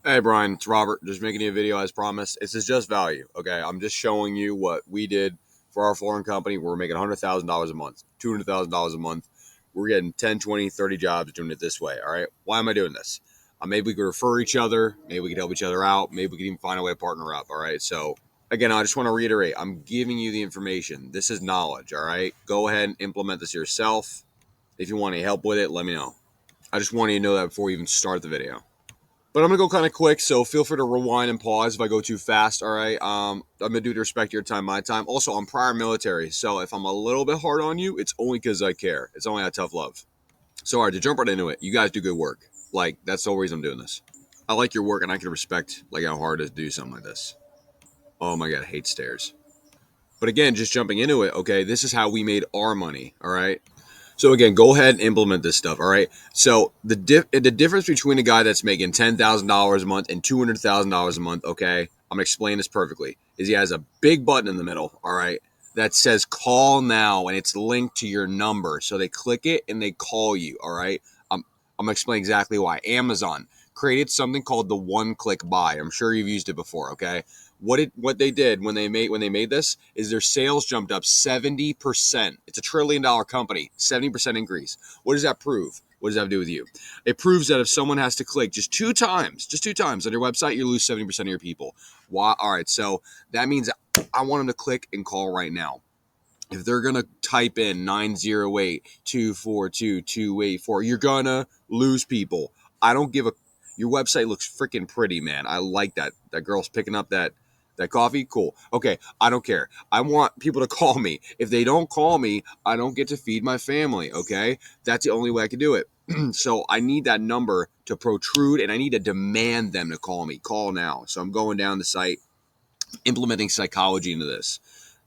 Hey Brian, it's Robert. Just making you a video as promised. This is just value, okay? I'm just showing you what we did for our flooring company. We're making $100,000 a month, $200,000 a month. We're getting 10, 20, 30 jobs doing it this way, all right? Why am I doing this? Maybe we could refer each other. Maybe we could help each other out. Maybe we could even find a way to partner up, all right? So, again, I just want to reiterate, I'm giving you the information. This is knowledge, all right? Go ahead and implement this yourself. If you want any help with it, let me know. I just want you to know that before we even start the video. But I'm gonna go kind of quick, so feel free to rewind and pause if I go too fast. All right. I'm gonna do it to respect your time, my time. Also, I'm prior military, so if I'm a little bit hard on you, it's only because I care. It's only out of tough love. So, all right, to jump right into it, you guys do good work. Like that's the whole reason I'm doing this. I like your work, and I can respect like how hard it is to do something like this. Oh my god, I hate stairs. But again, just jumping into it. Okay, this is how we made our money. All right. So again, go ahead and implement this stuff. All right. So the difference between a guy that's making $10,000 a month and $200,000 a month. Okay, I'm gonna explain this perfectly. Is he has a big button in the middle. All right, that says call now, and it's linked to your number. So they click it and they call you. All right. I'm gonna explain exactly why. Amazon created something called the one-click buy. I'm sure you've used it before. Okay. What they did when they made this is their sales jumped up 70%. It's $1 trillion company, 70% increase. What does that prove? What does that have to do with you? It proves that if someone has to click just two times on your website, you lose 70% of your people. Why? All right, so that means I want them to click and call right now. If they're gonna type in 908-242-284, you're gonna lose people. I don't give a. Your website looks freaking pretty, man. I like that. That girl's picking up that coffee. Cool. Okay, I don't care. I want people to call me. If they don't call me, I don't get to feed my family. Okay, that's the only way I can do it. So I need that number to protrude, and I need to demand them to call me. Call now. So I'm going down the site, implementing psychology into this.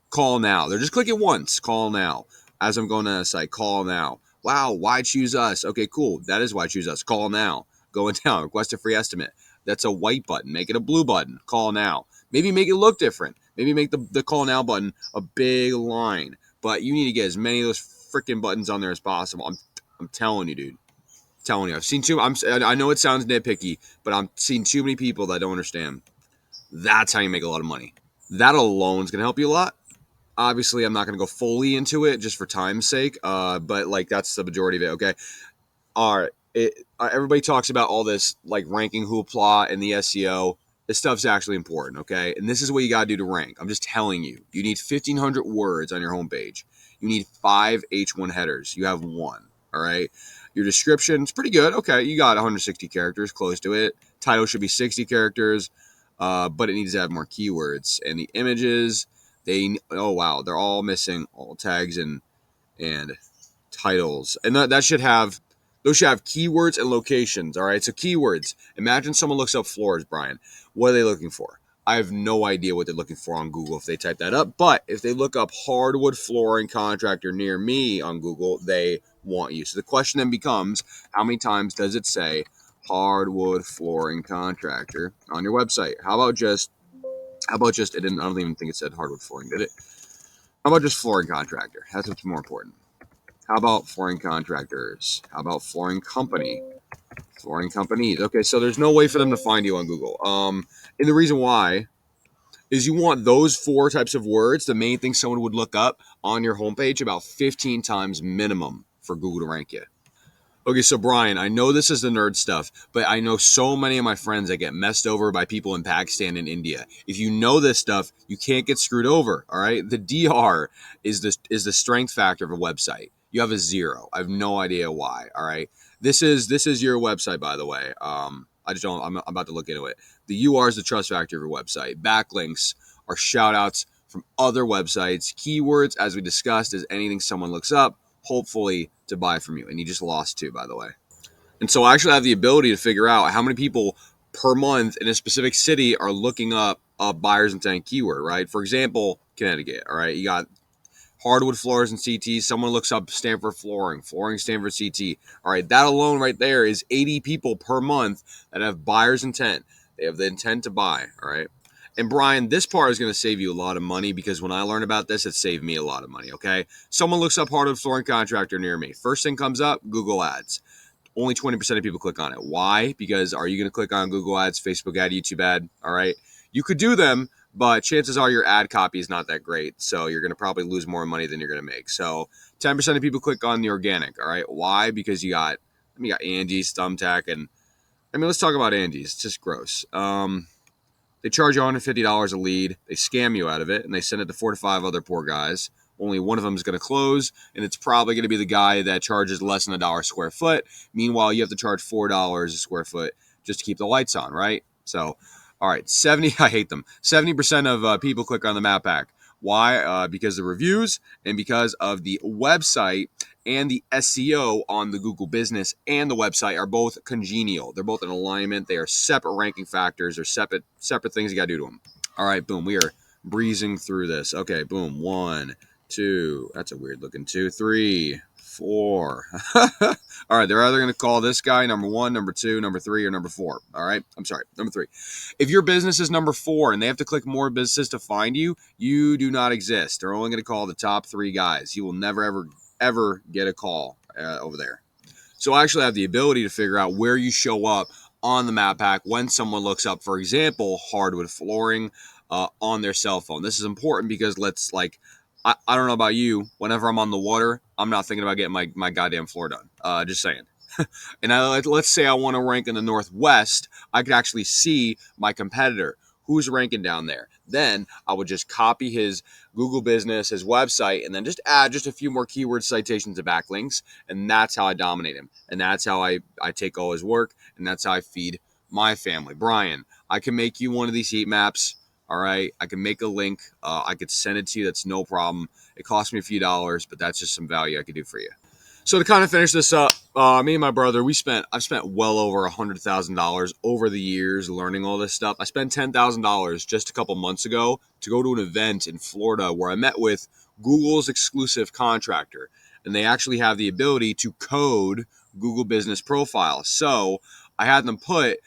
Call now. They're just clicking once. Call now. As I'm going to the site, call now. Wow, why choose us? Okay, cool. That is why choose us. Call now. Going down. Request a free estimate. That's a white button. Make it a blue button. Call now. Maybe make it look different. Maybe make the call now button a big line. But you need to get as many of those freaking buttons on there as possible. I'm telling you, dude. I'm telling you. I've seen too. I know it sounds nitpicky, but I'm seeing too many people that don't understand. That's how you make a lot of money. That alone is going to help you a lot. Obviously, I'm not going to go fully into it just for time's sake, but like that's the majority of it. Okay, all right. Everybody talks about all this like ranking hoopla and the SEO. This stuff's actually important. Okay, and this is what you got to do to rank. I'm just telling you. You need 1,500 words on your homepage. You need 5 H1 headers. You have one. All right. Your description is pretty good. Okay, you got 160 characters, close to it. Title should be 60 characters, but it needs to have more keywords. And the images, oh wow, they're all missing all tags and titles, and that should have those should have keywords and locations. All right, so keywords. Imagine someone looks up floors, Brian. What are they looking for? I have no idea what they're looking for on Google if they type that up. But if they look up hardwood flooring contractor near me on Google, they want you. So the question then becomes, how many times does it say hardwood flooring contractor on your website? How about just it didn't, I don't even think it said hardwood flooring, did it? How about just flooring contractor? That's what's more important. How about flooring contractors? How about flooring company? Flooring companies. Okay, so there's no way for them to find you on Google. And the reason why is you want those 4 types of words, the main thing someone would look up on your homepage, about 15 times minimum for Google to rank you. Okay, so Brian, I know this is the nerd stuff, but I know so many of my friends that get messed over by people in Pakistan and India. If you know this stuff, you can't get screwed over. All right, the DR is the strength factor of a website. You have a 0. I have no idea why. All right, this is your website, by the way. I just don't. I'm about to look into it. The UR is the trust factor of your website. Backlinks are shout outs from other websites. Keywords, as we discussed, is anything someone looks up, hopefully to buy from you. And you just lost 2, by the way. And so I actually have the ability to figure out how many people per month in a specific city are looking up a buyer's intent keyword, right? For example, Connecticut, all right? You got hardwood floors and CT. Someone looks up Stanford flooring, flooring Stanford CT. All right, that alone right there is 80 people per month that have buyer's intent. They have the intent to buy, all right? And Brian, this part is going to save you a lot of money because when I learned about this, it saved me a lot of money, okay? Someone looks up hardwood flooring contractor near me. First thing comes up, Google Ads. only 20% of people click on it. Why? Because are you going to click on Google ads, Facebook ad, YouTube ad? All right. You could do them, but chances are your ad copy is not that great. So you're going to probably lose more money than you're going to make. So 10% of people click on the organic. All right. Why? Because you got Angie's, Thumbtack, and let's talk about Angie's. It's just gross. They charge you $150 a lead. They scam you out of it, and they send it to 4 to 5 other poor guys. Only one of them is going to close, and it's probably going to be the guy that charges less than $1 a square foot. Meanwhile, you have to charge $4 a square foot just to keep the lights on, right? So, all right, I hate them. 70% of people click on the map pack. Why? Because of the reviews and because of the website and the SEO on the Google business and the website are both congenial. They're both in alignment. They are separate ranking factors. They're separate things you got to do to them. All right, boom. We are breezing through this. Okay, boom. 1, 2. That's a weird looking 2, 3, 4. All right, they're either going to call this guy number 1, number 2, number 3, or number 4. All right, I'm sorry, number 3. If your business is number 4 and they have to click more businesses to find you, you do not exist. They're only going to call the top 3 guys. You will never, ever get a call over there. So I actually have the ability to figure out where you show up on the map pack when someone looks up, for example, hardwood flooring on their cell phone. This is important because I don't know about you. Whenever I'm on the water, I'm not thinking about getting my goddamn floor done. Just saying. And let's say I want to rank in the Northwest. I could actually see my competitor who's ranking down there. Then I would just copy his Google business, his website, and then just add just a few more keyword citations and backlinks. And that's how I dominate him. And that's how I take all his work. And that's how I feed my family. Brian, I can make you one of these heat maps. All right. I can make a link. I could send it to you. That's no problem. It costs me a few dollars, but that's just some value I could do for you. So to kind of finish this up, me and my brother, I've spent well over $100,000 over the years learning all this stuff. I spent $10,000 just a couple months ago to go to an event in Florida where I met with Google's exclusive contractor, and they actually have the ability to code Google Business Profile. So I had them code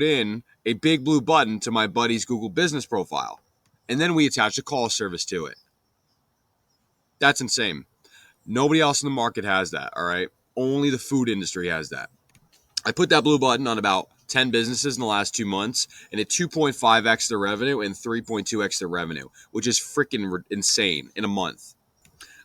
in a big blue button to my buddy's Google Business Profile, and then we attached a call service to it. That's insane. Nobody else in the market has that, all right? Only the food industry has that. I put that blue button on about 10 businesses in the last 2 months, and it 2.5x their revenue and 3.2x their revenue, which is freaking insane in a month.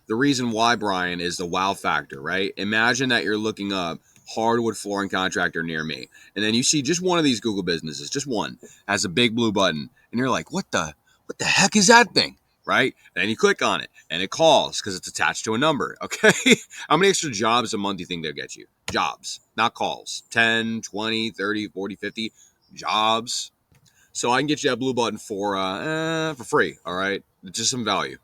The reason why, Brian, is the wow factor, right? Imagine that you're looking up hardwood flooring contractor near me, and then you see just one of these Google businesses, just one, has a big blue button, and you're like, what the heck is that thing? Right? And then you click on it and it calls because it's attached to a number. Okay. How many extra jobs a month do you think they'll get you? Jobs, not calls. 10, 20, 30, 40, 50 jobs. So I can get you that blue button for free. All right. Just some value.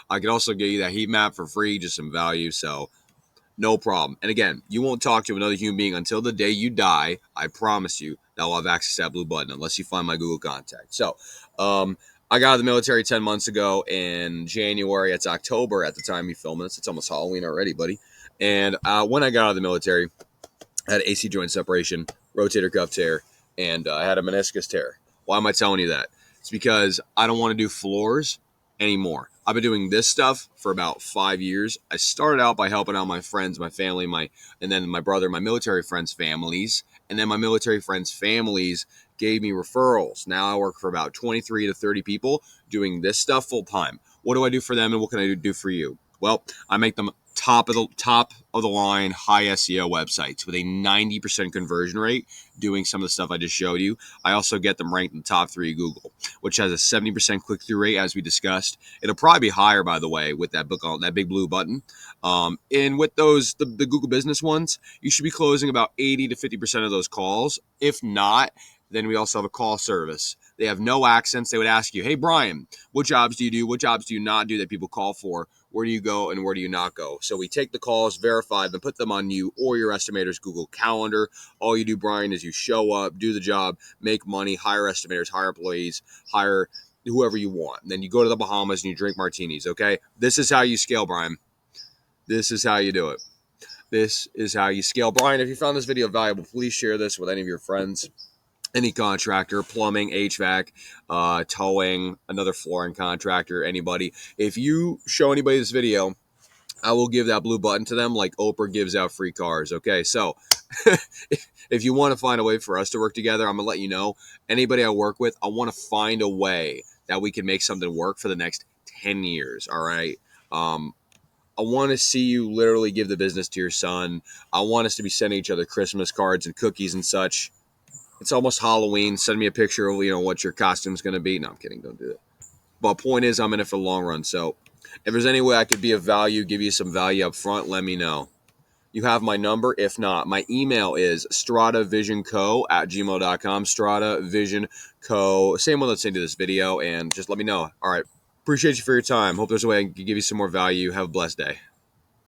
I could also get you that heat map for free, just some value. So no problem. And again, you won't talk to another human being until the day you die. I promise you that I'll have access to that blue button unless you find my Google contact. So, I got out of the military 10 months ago in January. It's October at the time you film this. It's almost Halloween already, buddy. And when I got out of the military, I had AC joint separation, rotator cuff tear, and I had a meniscus tear. Why am I telling you that? It's because I don't want to do floors anymore. I've been doing this stuff for about 5 years. I started out by helping out my friends, my family, and then my brother, my military friends' families. And then my military friends' families gave me referrals. Now I work for about 23 to 30 people doing this stuff full time. What do I do for them and what can I do for you? Well, I make them top of the line high SEO websites with a 90% conversion rate doing some of the stuff I just showed you. I also get them ranked in the top 3 Google, which has a 70% click-through rate as we discussed. It'll probably be higher, by the way, with that big blue button. And with those, the Google business ones, you should be closing about 80 to 50% of those calls. If not, then we also have a call service. They have no accents. They would ask you, hey, Brian, what jobs do you do? What jobs do you not do that people call for? Where do you go and where do you not go? So we take the calls, verify them, put them on you or your estimator's Google Calendar. All you do, Brian, is you show up, do the job, make money, hire estimators, hire employees, hire whoever you want. And then you go to the Bahamas and you drink martinis, okay? This is how you scale, Brian. This is how you do it. This is how you scale. Brian, if you found this video valuable, please share this with any of your friends. Any contractor, plumbing, HVAC, towing, another flooring contractor, anybody. If you show anybody this video I will give that blue button to them like Oprah gives out free cars. Okay, so if you want to find a way for us to work together, I'm gonna let you know. Anybody I work with, I want to find a way that we can make something work for the next 10 years. All right. Um, I want to see you literally give the business to your son. I want us to be sending each other Christmas cards and cookies and such. It's almost Halloween. Send me a picture of what your costume's gonna be. No, I'm kidding. Don't do it. But point is, I'm in it for the long run. So if there's any way I could be of value, give you some value up front, let me know. You have my number. If not, my email is stradavisionco@gmail.com. Strada Vision Co. Same one that's into this video. And just let me know. All right. Appreciate you for your time. Hope there's a way I can give you some more value. Have a blessed day.